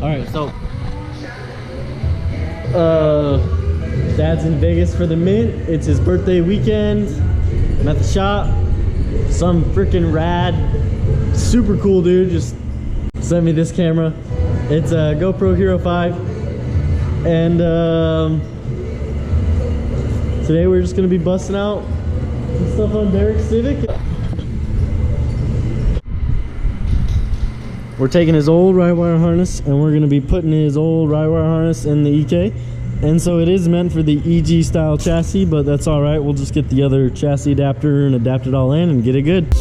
Alright, so Dad's in Vegas for the Mint. It's his birthday weekend. I'm at the shop. Some freaking rad, super cool dude just sent me this camera. It's a GoPro Hero 5. And today we're just gonna be busting out some stuff on Derek's Civic. We're taking his old ride wire harness and we're gonna be putting his old ride wire harness in the EK. And so it is meant for the EG style chassis, but that's all right. We'll just get the other chassis adapter and adapt it all in and get it good.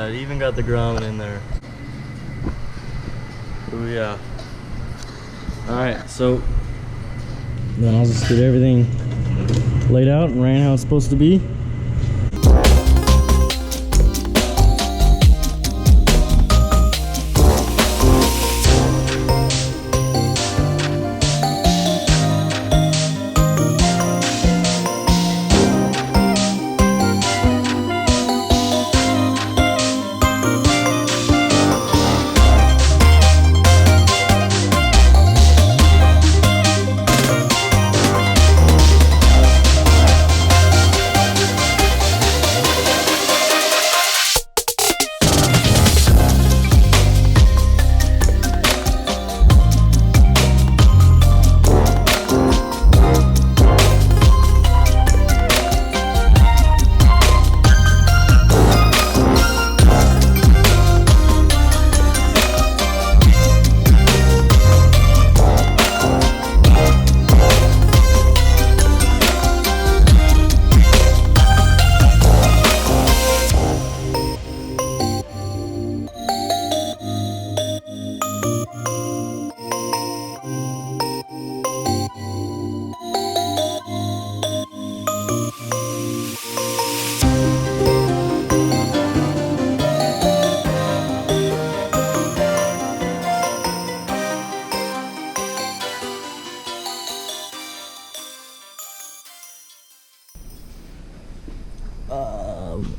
Even got the grommet in there. Oh yeah. Alright, so then I'll just get everything laid out and ran how it's supposed to be.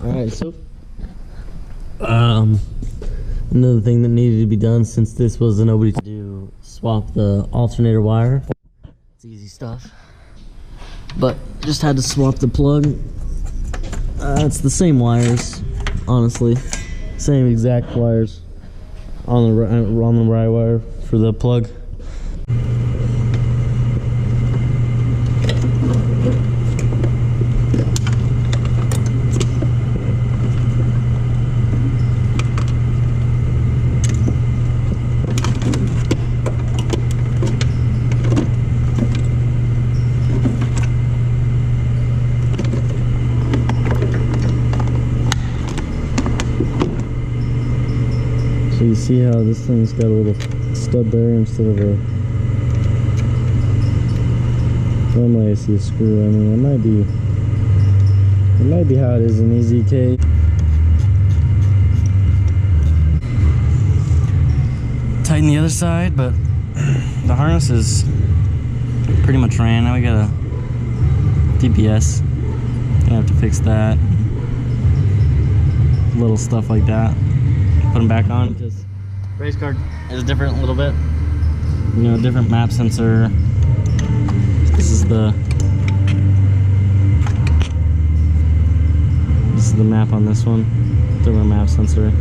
Alright, so another thing that needed to be done since this was a nobody to do, swap the alternator wire. It's easy stuff, but just had to swap the plug. It's the same wires, honestly, same exact wires on the right wire for the plug. So you see how this thing's got a little stud there instead of a... Normally I see a screw. I mean, it might be how it is in EZK. Tighten the other side, but the harness is pretty much ran. Now we got a DPS. Gonna have to fix that. Little stuff like that. Put them back on. Just race card is different a little bit. You know, different map sensor. This is the map on this one. Different map sensor.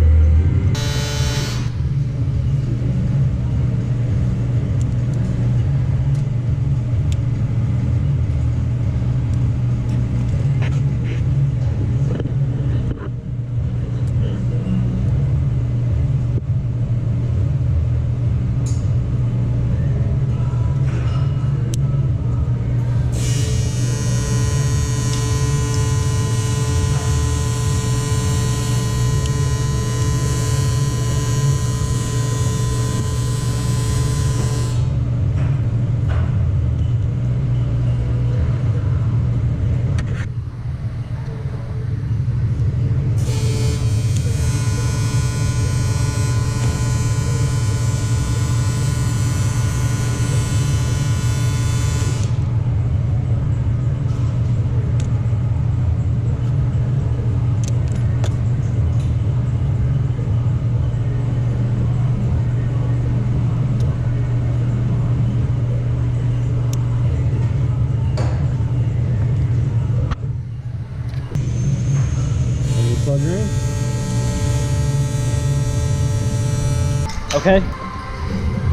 Okay.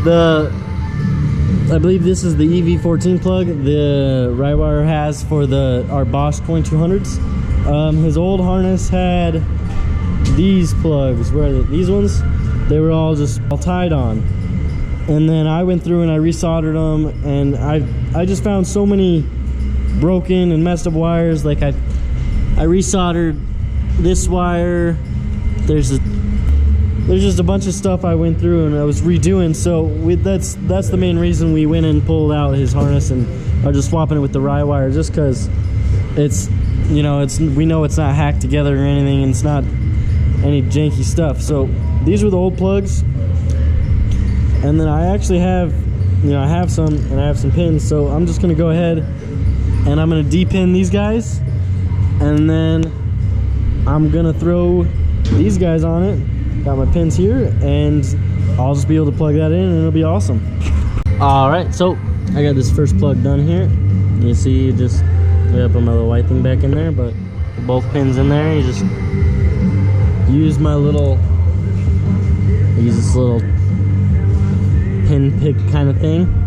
I believe this is the EV14 plug the Rywire has for our Bosch 2200s. His old harness had these plugs. Where are they? These ones? They were all tied on. And then I went through and I resoldered them, and I just found so many broken and messed up wires. Like I resoldered this wire. There's just a bunch of stuff I went through and I was redoing. So that's the main reason we went and pulled out his harness and are just swapping it with the Rywire, just because it's, you know, we know it's not hacked together or anything, and it's not any janky stuff. So these were the old plugs, and then I actually have, you know, I have some pins. So I'm just gonna go ahead and I'm gonna de-pin these guys, and then I'm gonna throw these guys on it. Got my pins here, and I'll just be able to plug that in and it'll be awesome. All right, so I got this first plug done here. You see, you just put my little white thing back in there, but both pins in there. You just use this little pin pick kind of thing.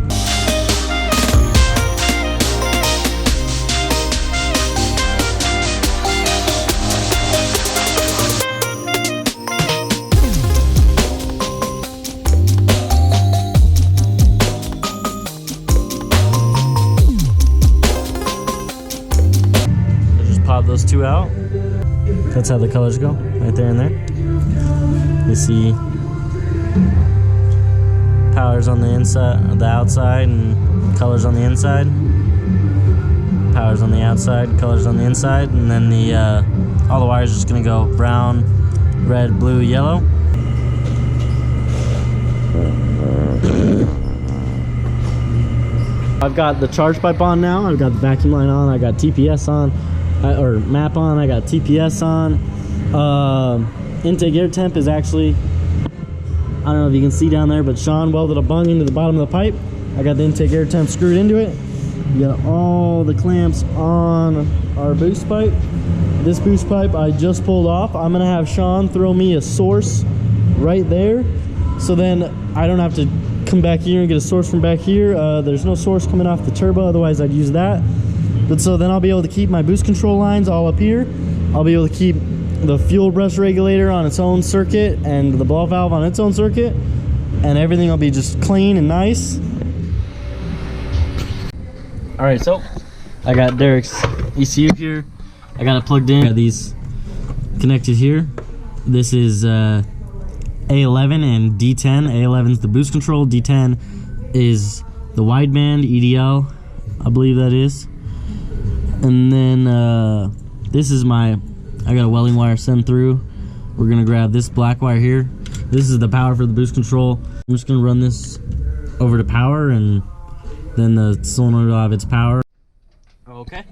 Those two out. That's how the colors go, right there and there. You see powers on the inside, the outside, and colors on the inside. Powers on the outside, colors on the inside, and then all the wires are just gonna go brown, red, blue, yellow. I've got the charge pipe on now. I've got the vacuum line on. I got TPS on. Or map on. I got TPS on. Intake air temp is actually, I don't know if you can see down there, but Sean welded a bung into the bottom of the pipe. I got the intake air temp screwed into it. You got all the clamps on our boost pipe. This boost pipe I just pulled off. I'm gonna have Sean throw me a source right there, so then I don't have to come back here and get a source from back here. There's no source coming off the turbo, otherwise I'd use that. But so then I'll be able to keep my boost control lines all up here. I'll be able to keep the fuel brush regulator on its own circuit and the blow valve on its own circuit, and everything will be just clean and nice. All right, so I got Derek's ECU here. I got it plugged in. I got these connected here. This is A11 and D10. A11 is the boost control. D10 is the wideband EDL, I believe that is. And then this is I got a welding wire sent through. We're gonna grab this black wire here. This is the power for the boost control. I'm just gonna run this over to power, and then the solenoid will have its power. Okay,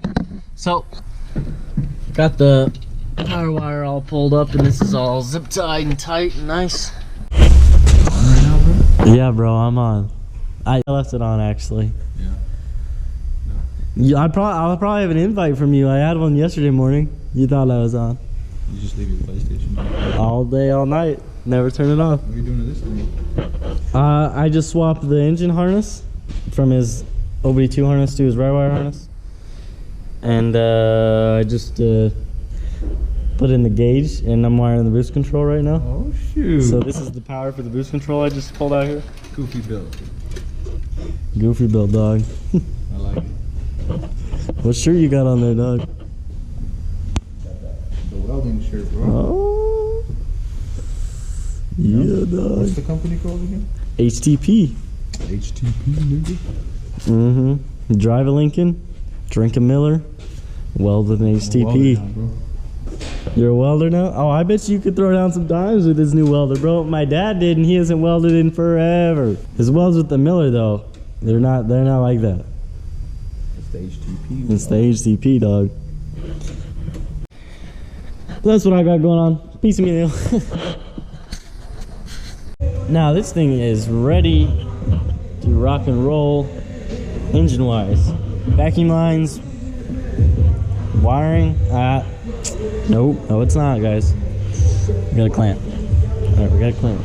so got the power wire all pulled up, and this is all zip tied and tight and nice. Yeah, bro, I'm on. I left it on actually. Yeah, I'll probably have an invite from you. I had one yesterday morning. You thought I was on. You just leave your PlayStation all day, all night. Never turn it off. What are you doing to this thing? I just swapped the engine harness from his OBD2 harness to his Rywire harness, and I just put in the gauge, and I'm wiring the boost control right now. Oh shoot! So this is the power for the boost control I just pulled out here. GoofyBuilt. GoofyBuilt, dog. I like it. What shirt you got on there, dog? The welding shirt, bro. Oh. Yeah, dog. What's the company called again? HTP. HTP, nigga. Mm-hmm. Drive a Lincoln, drink a Miller, weld with an HTP. Now, bro. You're a welder now? Oh, I bet you could throw down some dimes with this new welder, bro. My dad did, and he hasn't welded in forever. His welds with the Miller, though, they're not like that. It's the HTP. It's the HTP, dog. That's what I got going on. Peace of me, Neil. Now this thing is ready to rock and roll engine wise. Vacuum lines, wiring. Nope, no it's not, guys. We got a clamp. Alright, we got a clamp.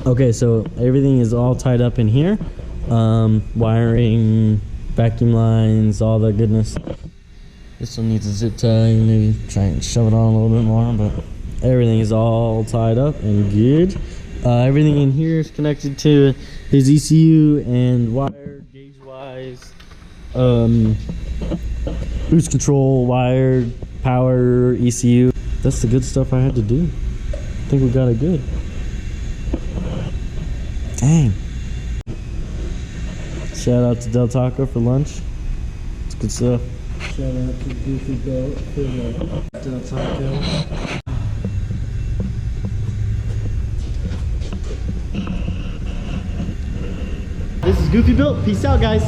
Okay, so everything is all tied up in here. Wiring, vacuum lines, all that goodness. This one needs a zip tie, maybe try and shove it on a little bit more, but everything is all tied up and good. Everything in here is connected to his ECU and wired, gauge-wise. Boost control, wired, power, ECU. That's the good stuff I had to do. I think we got it good. Dang. Shout out to Del Taco for lunch. It's good stuff. Shout out to GoofyBuilt for the Del Taco. This is GoofyBuilt. Peace out, guys.